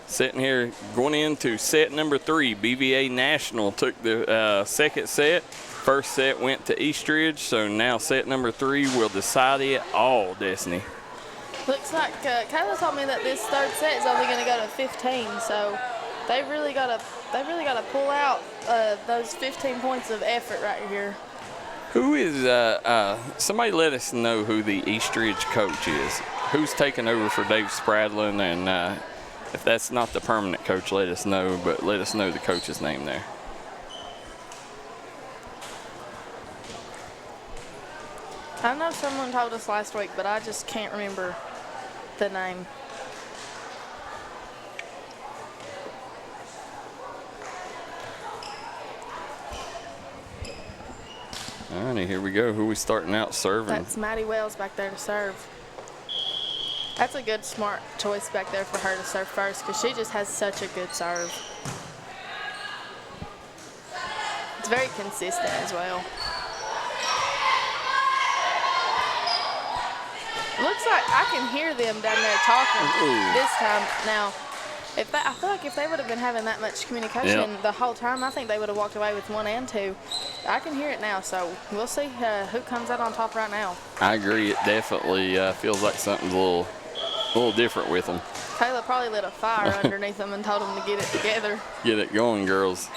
Sitting here going into set number 3. BVA National took the second set. First set went to Eastridge, so now set number 3 will decide it all, Destiny.
Looks like Kayla told me that this third set is only going to go to 15, so they really got to pull out those 15 points of effort right here.
Who is somebody let us know who the Eastridge coach is? Who's taking over for Dave Spradlin? And if that's not the permanent coach, let us know. But let us know the coach's name there.
I know someone told us last week, but I just can't remember the name.
All righty, here we go. Who we starting out serving?
That's Maddie Wells back there to serve. That's a good, smart choice back there for her to serve first because she just has such a good serve. It's very consistent as well. Looks like I can hear them down there talking this time. Now, I feel like if they would have been having that much communication the whole time, I think they would have walked away with 1 and 2. I can hear it now, so we'll see who comes out on top right now.
I agree. It definitely feels like something's a little different with them.
Kayla probably lit a fire underneath them and told them to get it together.
Get it going, girls.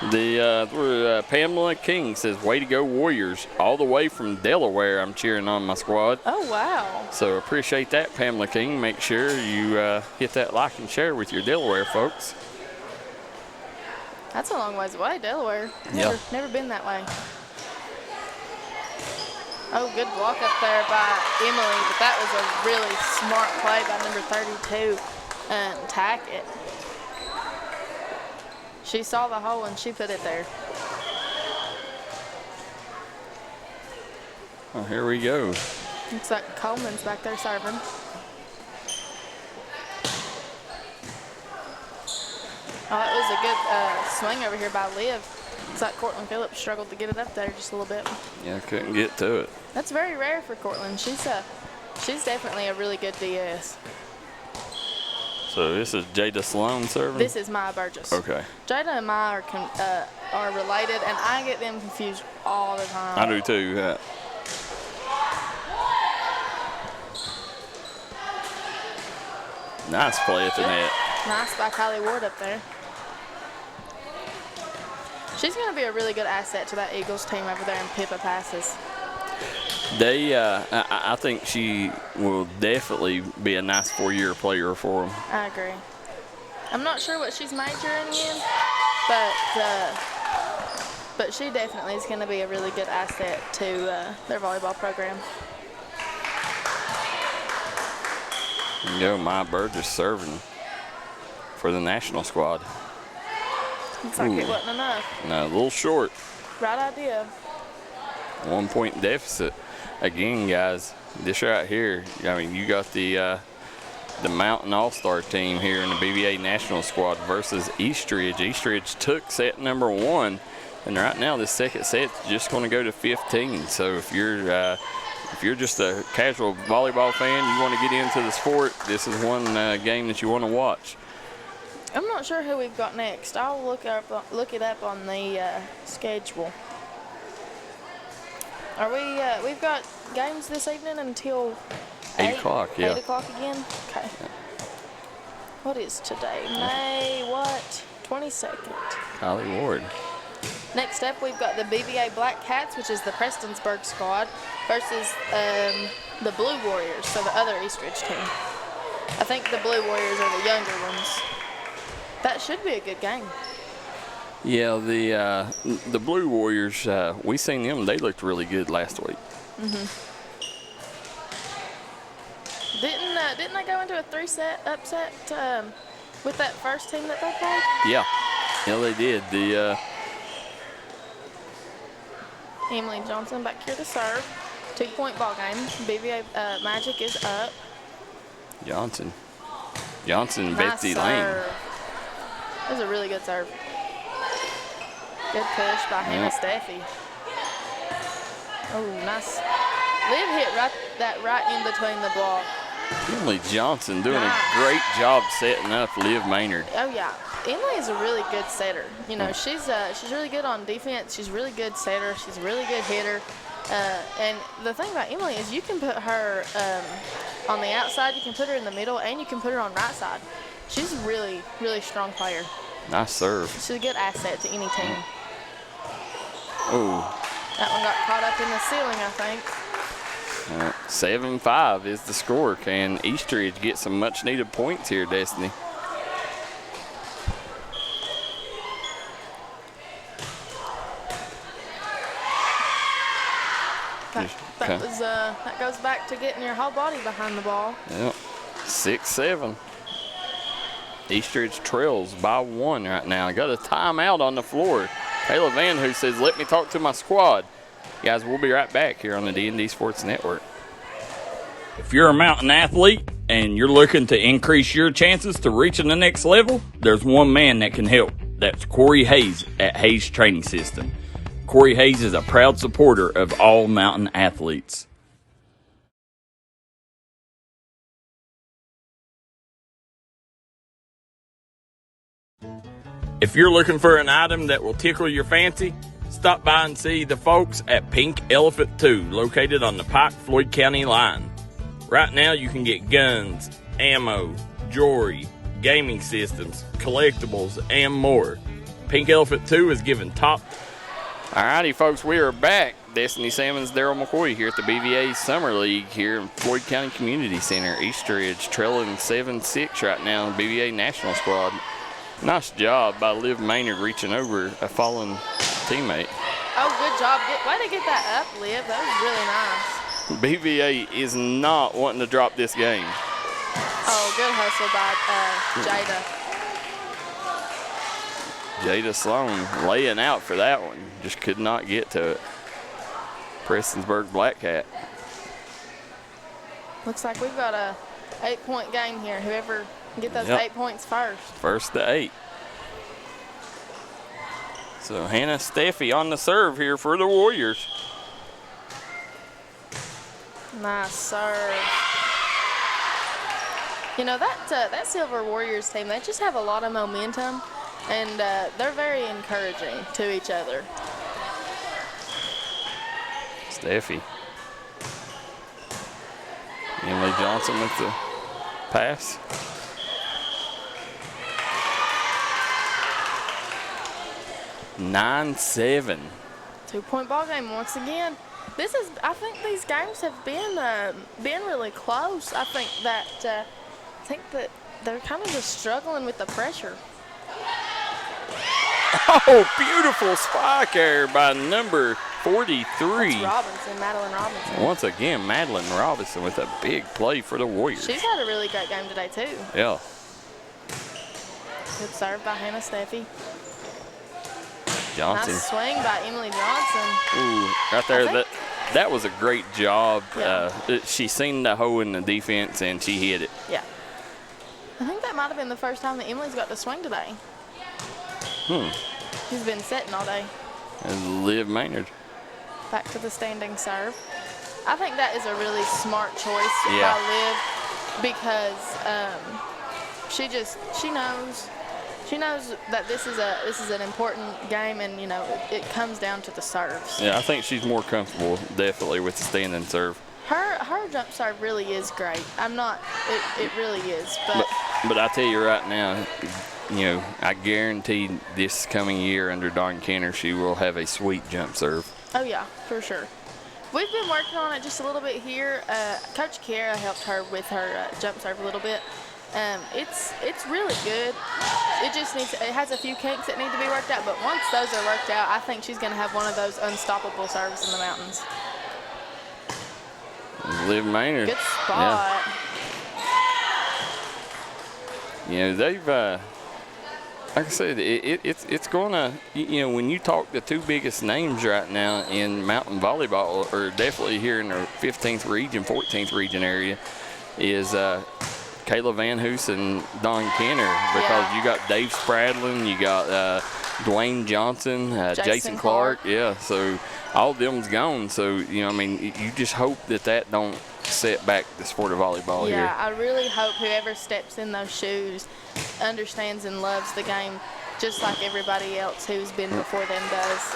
Pamela King says, "Way to go, Warriors! All the way from Delaware, I'm cheering on my squad."
Oh wow!
So appreciate that, Pamela King. Make sure you hit that like and share with your Delaware folks.
That's a long ways away, Delaware. Never been that way. Oh, good block up there by Emily, but that was a really smart play by number 32, Tackett. She saw the hole and she put it there.
Oh, here we go.
Looks like Coleman's back there serving. Oh, that was a good swing over here by Liv. Looks like Cortland Phillips struggled to get it up there just a little bit.
Yeah, couldn't get to it.
That's very rare for Cortland. She's definitely a really good DS.
So this is Jada Sloan serving?
This is Maya Burgess.
Okay.
Jada and Maya are related, and I get them confused all the time.
I do too. Nice play at the net.
Nice by Kylie Ward up there. She's going to be a really good asset to that Eagles team over there in Pippa passes.
I think she will definitely be a nice 4-year player for them.
I agree. I'm not sure what she's majoring in, but she definitely is going to be a really good asset to their volleyball program.
Maya Burgess serving for the national squad.
Looks like it wasn't enough.
No, a little short.
Right idea.
1-point deficit. Again, guys, this right here, I mean, you got the Mountain All-Star team here in the BVA National Squad versus Eastridge. Eastridge took set number 1, and right now this second set's just going to go to 15. So if you're just a casual volleyball fan, you want to get into the sport, this is one game that you want to watch.
I'm not sure who we've got next. I'll look it up on the schedule. Are we? We've got games this evening until
8 o'clock. Yeah.
8 o'clock again. Okay. Yeah. What is today? May what? 22nd.
Holly Ward.
Next up, we've got the BVA Black Cats, which is the Prestonsburg squad, versus the Blue Warriors, so the other Eastridge team. I think the Blue Warriors are the younger ones. That should be a good game.
Yeah, the Blue Warriors, we seen them. They looked really good last week.
Didn't they go into a 3-set upset with that first team that they played?
Yeah, they did. The
Emily Johnson back here to serve. 2-point ball game. BVA Magic is up.
Johnson,
Nice
Betsy
serve.
Lane.
That was a really good serve. Good push by Hannah Steffi. Oh, nice. Liv hit right in between the block.
Emily Johnson doing a great job setting up Liv Maynard.
Oh yeah, Emily is a really good setter. You know, she's really good on defense. She's a really good setter. She's a really good hitter. And the thing about Emily is you can put her on the outside, you can put her in the middle, and you can put her on right side. She's a really, really strong player.
Nice serve.
She's a good asset to any team.
Oh.
That one got caught up in the ceiling, I think.
7-5 is the score. Can Eastridge get some much-needed points here, Destiny?
That goes back to getting your whole body behind the ball.
Yep. 6-7. Eastridge trails by 1 right now. I got a timeout on the floor. Kayla Van Who says, "Let me talk to my squad." Guys, we'll be right back here on the D&D Sports Network.
If you're a mountain athlete and you're looking to increase your chances to reaching the next level, there's one man that can help. That's Corey Hayes at Hayes Training System. Corey Hayes is a proud supporter of all mountain athletes. If you're looking for an item that will tickle your fancy, stop by and see the folks at Pink Elephant 2, located on the Pike-Floyd County line. Right now you can get guns, ammo, jewelry, gaming systems, collectibles, and more. Pink Elephant 2 is given top.
Alrighty, folks, we are back. Destiny Salmon's Daryl McCoy here at the BVA Summer League here in Floyd County Community Center. Eastridge trailing 7-6 right now in the BVA National Squad. Nice job by Liv Maynard reaching over a fallen teammate.
Oh, good job. Way to get that up, Liv. That was really nice.
BVA is not wanting to drop this game.
Oh, good hustle by Jada.
Jada Sloan laying out for that one. Just could not get to it. Prestonsburg Black Cat.
Looks like we've got a 8-point game here. Whoever get those 8 points first.
First to 8. So Hannah Steffi on the serve here for the Warriors.
Nice serve. You know, that Silver Warriors team, they just have a lot of momentum, and they're very encouraging to each other.
Steffi. Emily Johnson with the pass. 9-7.
2-point ball game once again. I think these games have been really close. I think that they're kind of just struggling with the pressure.
Oh, beautiful spike error by number 43.
That's Madeline Robinson.
Once again, Madeline Robinson with a big play for the Warriors.
She's had a really great game today, too.
Yeah.
Good serve by Hannah Steffi.
Johnson.
Nice swing by Emily Johnson.
Ooh, right there. That was a great job.
Yeah.
She seen the hole in the defense, and she hit it.
Yeah. I think that might have been the first time that Emily's got to swing today. She's been setting all day.
And Liv Maynard.
Back to the standing serve. I think that is a really smart choice
Yeah.
by Liv because she knows that this is an important game, and it comes down to the serves.
Yeah, I think she's more comfortable definitely with the standing serve.
Her jump serve really is great. It really is.
But I tell you right now, I guarantee this coming year under Dawn Kenner, she will have a sweet jump serve.
Oh yeah, for sure. We've been working on it just a little bit here. Coach Kara helped her with her jump serve a little bit. It's really good. It has a few kinks that need to be worked out, but once those are worked out, I think she's going to have one of those unstoppable serves in the mountains.
Liv Maynard.
Good spot.
Yeah. They've, like I said, it's going to, when you talk the two biggest names right now in mountain volleyball, or definitely here in the 15th region, 14th region area, is Kayla Van Hoos and Dawn Kenner, because you got Dave Spradlin, you got Dwayne Johnson, Jason Clark. Yeah, so all of them's gone. So, you just hope that don't set back the sport of volleyball here.
Yeah, I really hope whoever steps in those shoes understands and loves the game just like everybody else who's been before them does.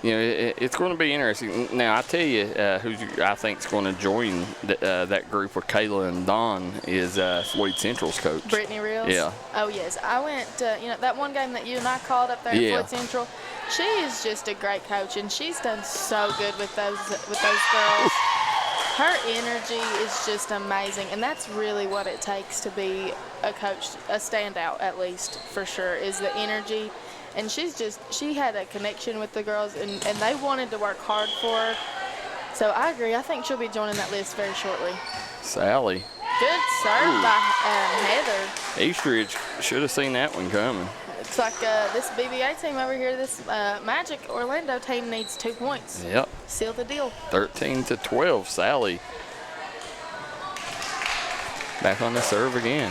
It's going to be interesting. Now, I tell you who I think is going to join that group with Kayla and Dawn is Floyd Central's coach.
Brittany Reels?
Yeah.
Oh, yes. I went, that one game that you and I called up there at Floyd Central, she is just a great coach, and she's done so good with those girls. Her energy is just amazing, and that's really what it takes to be a coach, a standout at least, for sure, is the energy. And she had a connection with the girls, and they wanted to work hard for her. So I agree. I think she'll be joining that list very shortly.
Sally.
Good serve by Heather.
Eastridge should have seen that one coming.
It's like this BVA team over here, this Magic Orlando team needs 2 points.
Yep.
Seal the deal.
13-12, Sally. Back on the serve again.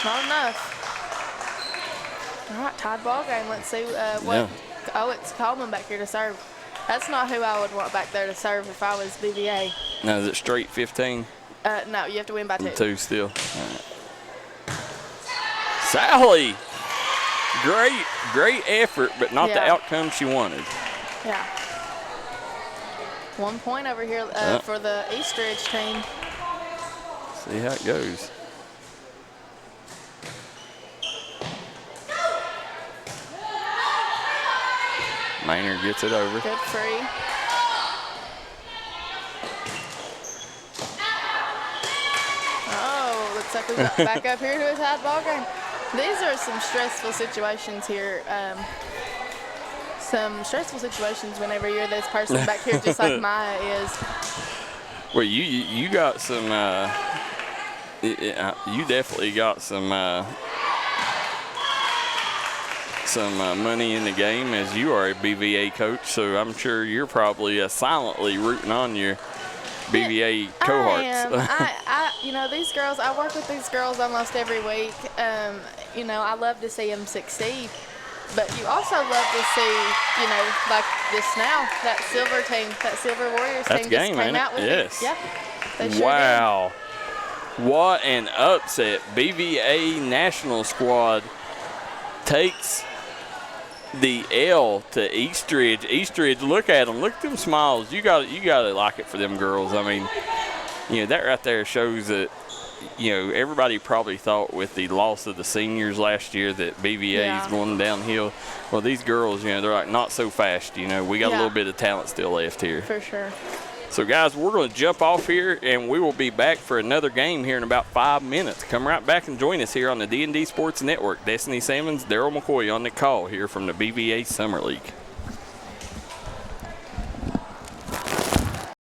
Not enough. All right, tied ball game. Let's see what. Yeah. Oh, it's Coleman back here to serve. That's not who I would want back there to serve if I was BVA.
Now, is it straight 15?
No, you have to win by 2.
2 still. Right. Sally, great effort, but not the outcome she wanted.
Yeah. 1 point over here for the Eastridge team.
See how it goes. Maynard gets it over.
Good free. Oh, looks like we got back up here to a tied ball game. These are some stressful situations here. Some stressful situations whenever you're this person back here, just like Maya is.
Well, you got some. You definitely got some money in the game, as you are a BVA coach, so I'm sure you're probably silently rooting on your BVA cohorts.
I am. These girls, I work with these girls almost every week. I love to see them succeed, but you also love to see, like this now, that silver team, that Silver Warriors team just came out with it. Yeah, they sure
wow. Did. What an upset. BVA national squad takes
the L to Eastridge. Eastridge, look at them. Look at them smiles. You got to like it for them girls. I mean, that right there shows that, everybody probably thought with the loss of the seniors last year that BVA is going downhill. Well, these girls, they're like, not so fast. We got a little bit of talent still left here.
For sure.
So, guys, we're going to jump off here, and we will be back for another game here in about 5 minutes. Come right back and join us here on the D&D Sports Network. Destiny Salmons, Daryl McCoy on the call here from the BVA Summer League.